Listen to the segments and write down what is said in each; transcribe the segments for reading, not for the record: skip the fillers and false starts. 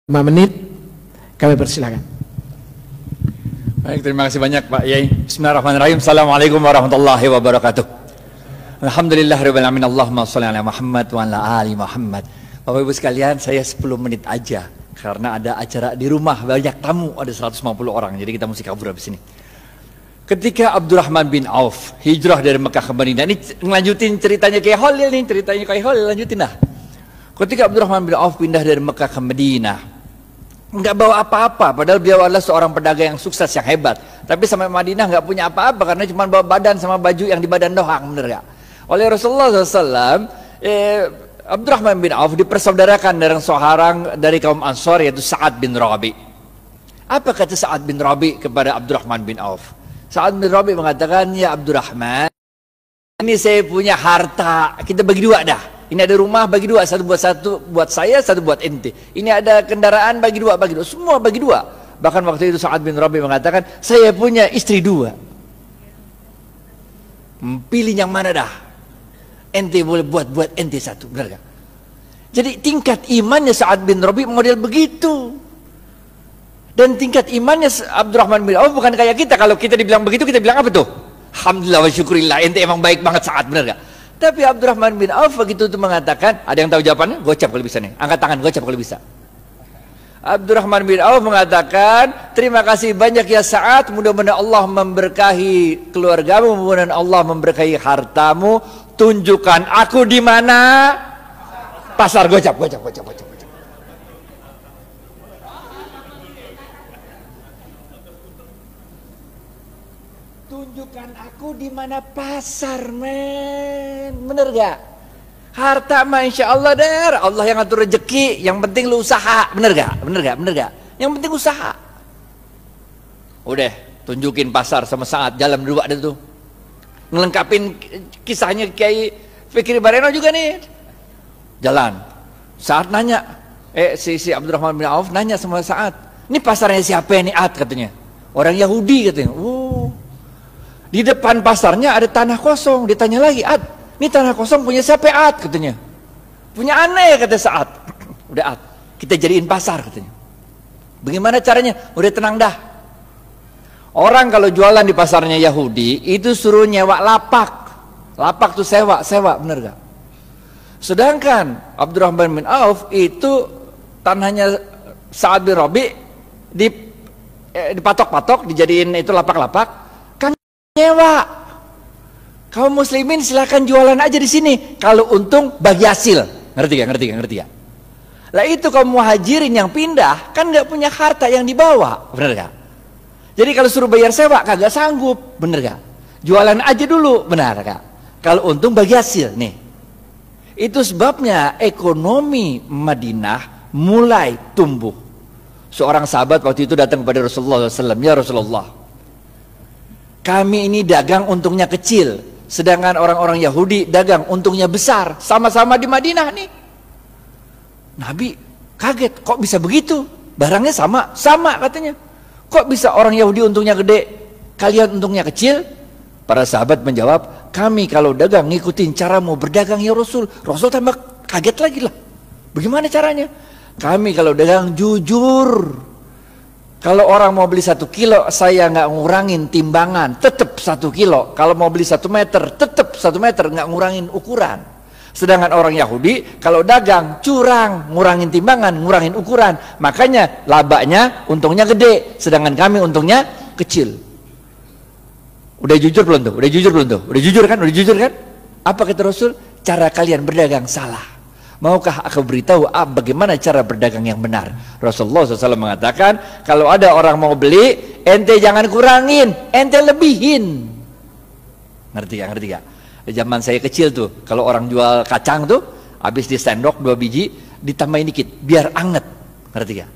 5 menit kami persilakan. Baik, terima kasih banyak Pak Yai. Bismillahirrahmanirrahim. Assalamualaikum warahmatullahi wabarakatuh. Alhamdulillahirabbil alamin. Allahumma shalli ala Muhammad wa ala ali Muhammad. Bapak Ibu sekalian, saya 10 menit aja karena ada acara di rumah, banyak tamu, ada 150 orang. Jadi kita mesti kabur habis ini. Ketika Abdurrahman bin Auf hijrah dari Mekah ke Madinah, ini ngelanjutin ceritanya kayak Khalil nih, ceritanya kayak Khalil, lanjutin dah. Ketika Abdurrahman bin Auf pindah dari Mekah ke Madinah, nggak bawa apa-apa, padahal beliau adalah seorang pedagang yang sukses, yang hebat. Tapi sampai Madinah nggak punya apa-apa karena cuma bawa badan sama baju yang di badan doang, bener ya? Oleh Rasulullah SAW, Abdurrahman bin Auf dipersaudarakan dengan seorang dari kaum Ansor, yaitu Sa'ad bin Rabi. Apa kata Sa'ad bin Rabi kepada Abdurrahman bin Auf? Sa'ad bin Rabi mengatakan, ya Abdurrahman, ini saya punya harta, kita bagi dua dah. Ini ada rumah, bagi dua, satu buat saya, satu buat ente. Ini ada kendaraan, bagi dua, semua bagi dua. Bahkan waktu itu Sa'ad bin Rabi mengatakan, saya punya istri 2. Pilih yang mana dah? Ente boleh buat ente 1, benar gak? Jadi tingkat imannya Sa'ad bin Rabi model begitu. Dan tingkat imannya Abdurrahman bin Auf bukan kayak kita. Kalau kita dibilang begitu, kita bilang apa tuh? Alhamdulillah wa syukurillah, ente emang baik banget Sa'ad, benar gak? Tapi Abdurrahman bin Auf begitu itu mengatakan, ada yang tahu jawabannya? Gocap kalau bisa nih, angkat tangan, gocap kalau bisa. Abdurrahman bin Auf mengatakan, terima kasih banyak ya Sa'ad, mudah-mudahan Allah memberkahi keluargamu, mudah-mudahan Allah memberkahi hartamu. Tunjukkan aku di mana? Pasar. Gocap. Tunjukkan aku di mana pasar, men. Bener gak? Harta mah insya Allah der, Allah yang ngatur rezeki. Yang penting lu usaha, bener gak? Yang penting usaha. Udah, tunjukin pasar sama Sa'ad, jalan berdua ada tuh. Ngelengkapin kisahnya Kiai Fikri Bareno juga nih. Jalan. Sa'ad nanya, si Abdurrahman bin Auf nanya sama Sa'ad, ini pasarnya siapa ini Ad katanya? Orang Yahudi katanya. Di depan pasarnya ada tanah kosong. Ditanya lagi, Ad, ini tanah kosong punya siapa Ad katanya? Punya aneh kata Sa'ad. Udah Ad, kita jadiin pasar katanya. Bagaimana caranya? Udah tenang dah. Orang kalau jualan di pasarnya Yahudi itu suruh nyewa lapak. Lapak tuh sewa, bener gak? Sedangkan Abdurrahman bin Auf itu tanahnya Sa'ad bin Rabi dipatok-patok, dijadiin itu lapak-lapak, kan nyewa. Kaum muslimin silakan jualan aja di sini. Kalau untung bagi hasil. Ngerti gak? Lah itu kaum muhajirin yang pindah kan nggak punya harta yang dibawa, bener gak? Jadi kalau suruh bayar sewa kagak sanggup, bener gak? Jualan aja dulu, benar gak? Kalau untung bagi hasil, nih. Itu sebabnya ekonomi Madinah mulai tumbuh. Seorang sahabat waktu itu datang kepada Rasulullah SAW, ya Rasulullah, kami ini dagang untungnya kecil, sedangkan orang-orang Yahudi dagang untungnya besar, sama-sama di Madinah nih. Nabi kaget, kok bisa begitu? Barangnya sama katanya. Kok bisa orang Yahudi untungnya gede, kalian untungnya kecil? Para sahabat menjawab, kami kalau dagang ngikutin caramu berdagang ya Rasul. Rasul tambah kaget lagi lah. Bagaimana caranya? Kami kalau dagang jujur. Kalau orang mau beli 1 kilo, saya nggak ngurangin timbangan, tetap 1 kilo. Kalau mau beli 1 meter, tetap 1 meter, nggak ngurangin ukuran. Sedangkan orang Yahudi kalau dagang curang, ngurangin timbangan, ngurangin ukuran, makanya labanya untungnya gede, sedangkan kami untungnya kecil. Udah jujur belum tuh? Udah jujur kan? Apa kata Rasul? Cara kalian berdagang salah. Maukah aku beritahu bagaimana cara berdagang yang benar? Rasulullah SAW mengatakan, kalau ada orang mau beli, ente jangan kurangin, ente lebihin. Ngerti gak? Zaman saya kecil tuh, kalau orang jual kacang tuh, habis di sendok 2 biji, ditambahin dikit, biar anget. Ngerti gak?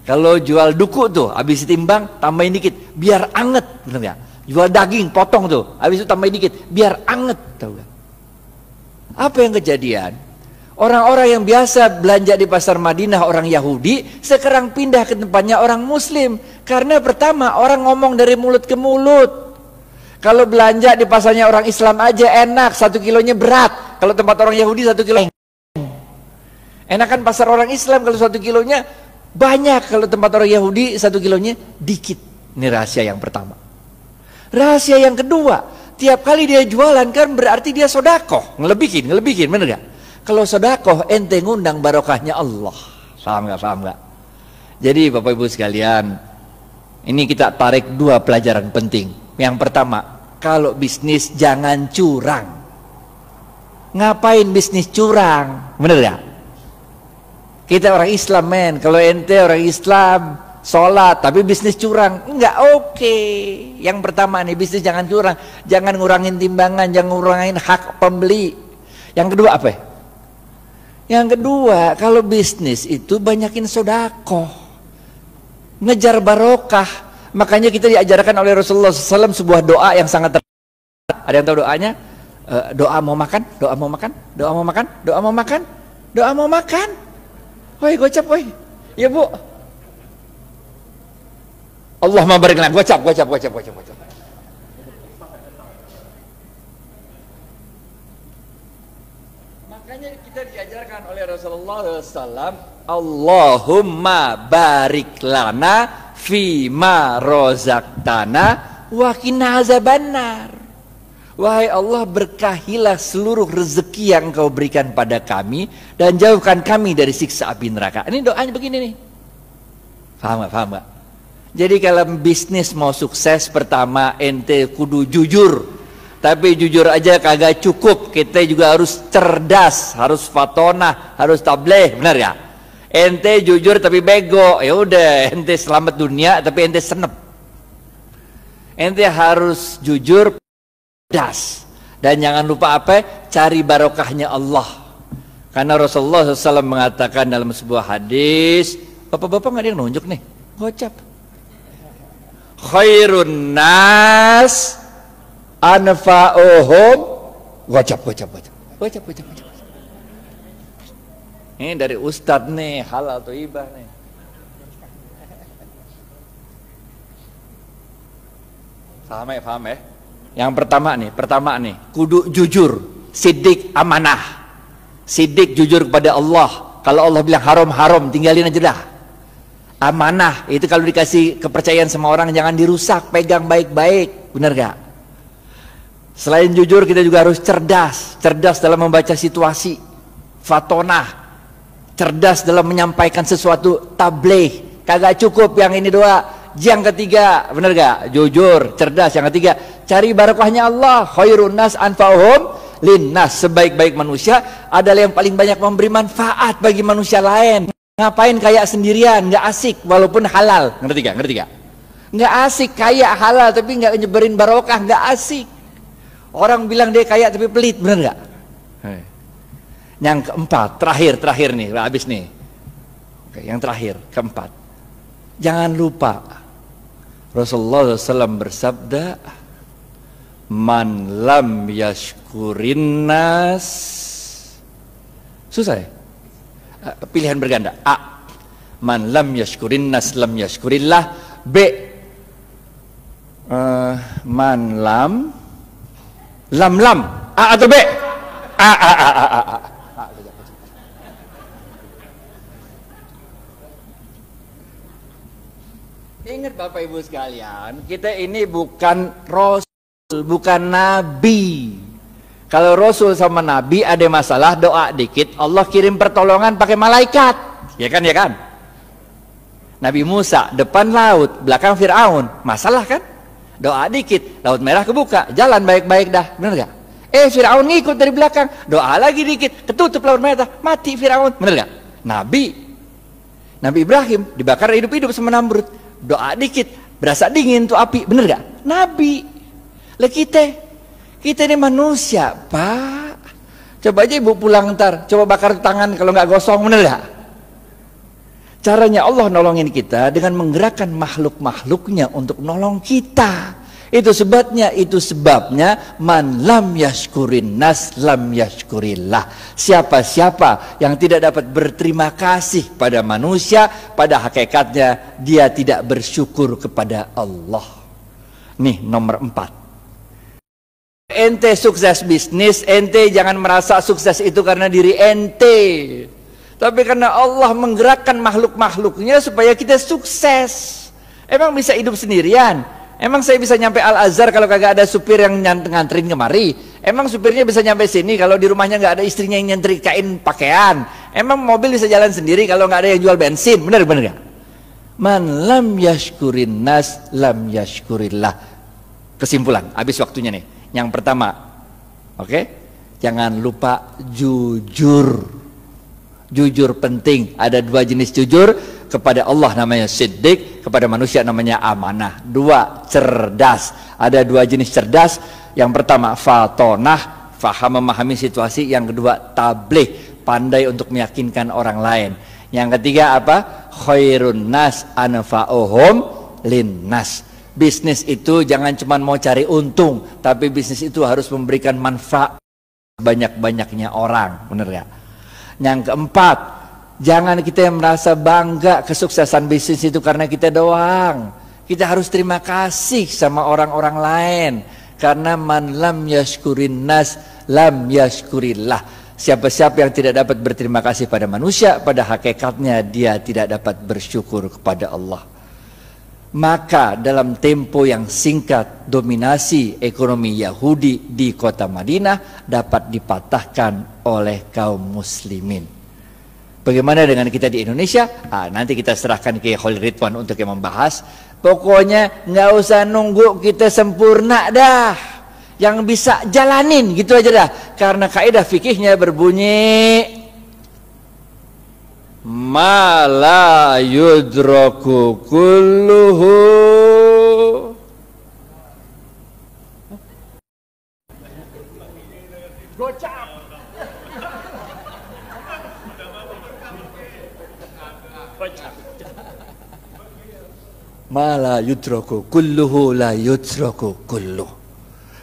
Kalau jual duku tuh, habis ditimbang, tambahin dikit, biar anget. Bener gak? Jual daging, potong tuh, habis itu tambahin dikit, biar anget. Tahu gak? Apa yang kejadian? Orang-orang yang biasa belanja di pasar Madinah, orang Yahudi, sekarang pindah ke tempatnya orang Muslim. Karena pertama, orang ngomong dari mulut ke mulut. Kalau belanja di pasarnya orang Islam aja enak, 1 kilonya berat. Kalau tempat orang Yahudi 1 kilo. Enakan pasar orang Islam kalau 1 kilonya Banyak kalau tempat orang Yahudi 1 kilonya dikit. Ini rahasia yang pertama. Rahasia yang kedua, tiap kali dia jualan kan berarti dia sodakoh. Ngelebihin, bener gak? Kalau sodakoh ente ngundang barokahnya Allah. Paham gak? Jadi Bapak Ibu sekalian, ini kita tarik 2 pelajaran penting. Yang pertama, kalau bisnis jangan curang. Ngapain bisnis curang? Bener gak? Kita orang Islam men, kalau ente orang Islam sholat tapi bisnis curang, enggak oke. Yang pertama nih, bisnis jangan curang, jangan ngurangin timbangan, jangan ngurangin hak pembeli. Yang kedua apa? Yang kedua, kalau bisnis itu banyakin sodakoh, ngejar barokah. Makanya kita diajarkan oleh Rasulullah SAW sebuah doa yang sangat terkenal. Ada yang tahu doanya? Doa mau makan, doa mau makan, doa mau makan, doa mau makan, doa mau makan. Woi gocap woi, ya bu. Allah barik lana, gocap. Makanya kita diajarkan oleh Rasulullah SAW, Allahumma barik lana fima rozaktana wa qina azabannar. Wahai Allah, berkahilah seluruh rezeki yang Engkau berikan pada kami dan jauhkan kami dari siksa api neraka. Ini doanya begini nih. Paham gak? Jadi kalau bisnis mau sukses, pertama ente kudu jujur. Tapi jujur aja kagak cukup. Kita juga harus cerdas, harus fatonah, harus tabligh, benar ya? Ente jujur tapi bego, ya udah ente selamat dunia tapi ente senep. Ente harus jujur, dan jangan lupa apa? Cari barokahnya Allah. Karena Rasulullah SAW mengatakan dalam sebuah hadis, bapak-bapak nggak ada yang nunjuk nih, gocap. Khairun nas anfa'uhum, gocap. Ini dari Ustadz nih, halal thayyibah nih. Paham ya? Yang pertama nih, kudu jujur, sidik amanah, sidik jujur kepada Allah. Kalau Allah bilang haram, tinggalin aja dah. Amanah itu kalau dikasih kepercayaan sama orang jangan dirusak, pegang baik-baik, benar gak? Selain jujur kita juga harus cerdas dalam membaca situasi, fatonah, cerdas dalam menyampaikan sesuatu, tabligh. Kagak cukup yang ini doa. Yang ketiga, benar gak? Jujur, cerdas. Yang ketiga, cari barokahnya Allah. Khairun nas anfa'uhum linnas. Sebaik-baik manusia adalah yang paling banyak memberi manfaat bagi manusia lain. Ngapain kaya sendirian, nggak asik walaupun halal. Ngerti gak? Nggak asik kaya halal tapi nggak nyebarin barokah, nggak asik. Orang bilang dia kaya tapi pelit, benar gak? Yang keempat, terakhir nih, habis nih. Oke, yang terakhir, keempat. Jangan lupa Rasulullah SAW bersabda, man lam yashkurin nas. Susah ya? Pilihan berganda. A, man lam yashkurin nas lam yashkurillah. B, man lam A atau B? A. Ingat Bapak Ibu sekalian, kita ini bukan Rasul, bukan Nabi. Kalau Rasul sama Nabi ada masalah, doa dikit, Allah kirim pertolongan pakai malaikat. Ya kan? Nabi Musa, depan laut, belakang Fir'aun, masalah kan? Doa dikit, laut merah kebuka, jalan baik-baik dah, bener gak? Fir'aun ngikut dari belakang, doa lagi dikit, ketutup laut merah, mati Fir'aun, bener gak? Nabi Ibrahim dibakar hidup-hidup sama Namrud, doa dikit, berasa dingin tuh api, bener gak? Nabi. Lah kita ini manusia, Pak. Coba aja ibu pulang ntar, coba bakar tangan kalau nggak gosong, bener gak? Caranya Allah nolongin kita dengan menggerakkan makhluk-makhluknya untuk nolong kita. Itu sebabnya man lam yashkurin nas lam yashkurillah. Siapa-siapa yang tidak dapat berterima kasih pada manusia, pada hakikatnya dia tidak bersyukur kepada Allah. Nih nomor 4. Ente sukses bisnis, ente jangan merasa sukses itu karena diri ente. Tapi karena Allah menggerakkan makhluk-makhluknya supaya kita sukses. Emang bisa hidup sendirian? Emang saya bisa nyampe Al-Azhar kalau kagak ada supir yang nganterin kemari? Emang supirnya bisa nyampe sini kalau di rumahnya nggak ada istrinya yang nyetrikain pakaian? Emang mobil bisa jalan sendiri kalau nggak ada yang jual bensin? Bener ya? Man lam yashkurin nas lam yashkurillah. Kesimpulan, habis waktunya nih. Yang pertama, oke? Jangan lupa jujur. Jujur penting. Ada 2 jenis jujur. Kepada Allah namanya siddiq, kepada manusia namanya amanah. 2, cerdas. Ada 2 jenis cerdas. Yang pertama fatonah, faham memahami situasi. Yang kedua tabligh, pandai untuk meyakinkan orang lain. Yang ketiga apa? Khairun nas anfa'uhum linnas. Bisnis itu jangan cuma mau cari untung, tapi bisnis itu harus memberikan manfaat banyak-banyaknya orang. Bener ya? Yang keempat, jangan kita yang merasa bangga kesuksesan bisnis itu karena kita doang. Kita harus terima kasih sama orang-orang lain. Karena man lam yashkurin nas lam yashkurillah. Siapa-siapa yang tidak dapat berterima kasih pada manusia, pada hakikatnya dia tidak dapat bersyukur kepada Allah. Maka dalam tempo yang singkat, dominasi ekonomi Yahudi di kota Madinah dapat dipatahkan oleh kaum muslimin. Bagaimana dengan kita di Indonesia? Nanti kita serahkan ke Khalil Ridwan untuk yang membahas. Pokoknya nggak usah nunggu kita sempurna dah. Yang bisa jalanin gitu aja dah. Karena kaidah fikihnya berbunyi ma la yudraku kulluhu gocap. Ma la yudraku kulluhu la yudraku kulluh.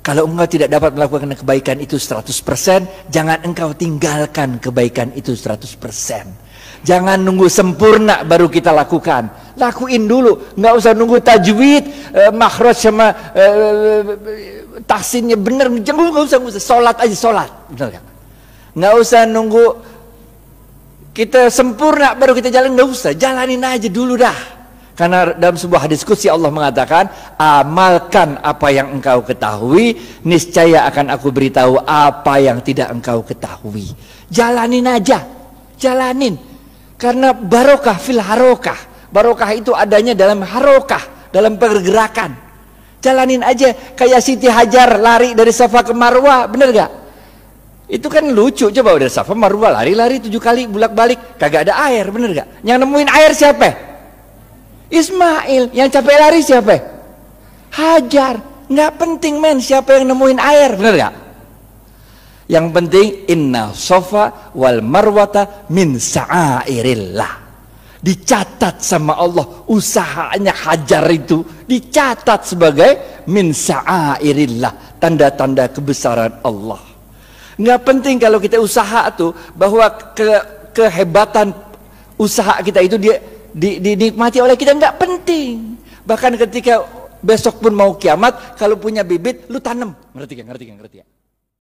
Kalau engkau tidak dapat melakukan kebaikan itu 100%, jangan engkau tinggalkan kebaikan itu 100%. Jangan nunggu sempurna baru kita lakukan. Lakuin dulu, nggak usah nunggu tajwid, makhraj sama tahsinnya bener. Jangan nggak usah, sholat aja sholat, benar kan? Nggak usah nunggu kita sempurna baru kita jalan, nggak usah, jalanin aja dulu dah. Karena dalam sebuah hadis qudsi Allah mengatakan, amalkan apa yang engkau ketahui, niscaya akan aku beritahu apa yang tidak engkau ketahui. Jalanin aja, jalanin. Karena barokah fil harokah. Barokah itu adanya dalam harokah, dalam pergerakan. Jalanin aja, kayak Siti Hajar lari dari Safa ke Marwah, bener gak? Itu kan lucu, coba dari Safa Marwah lari-lari 7 kali bolak-balik, kagak ada air, bener gak? Yang nemuin air siapa? Ismail. Yang capek lari siapa? Hajar. Nggak penting men siapa yang nemuin air, bener gak? Yang penting inna sofa wal marwata min sa'airillah. Dicatat sama Allah usahanya Hajar itu, dicatat sebagai min sa'airillah, tanda-tanda kebesaran Allah. Nggak penting kalau kita usaha tuh bahwa kehebatan usaha kita itu dinikmati oleh kita, nggak penting. Bahkan ketika besok pun mau kiamat, kalau punya bibit lu tanam, ngerti ya?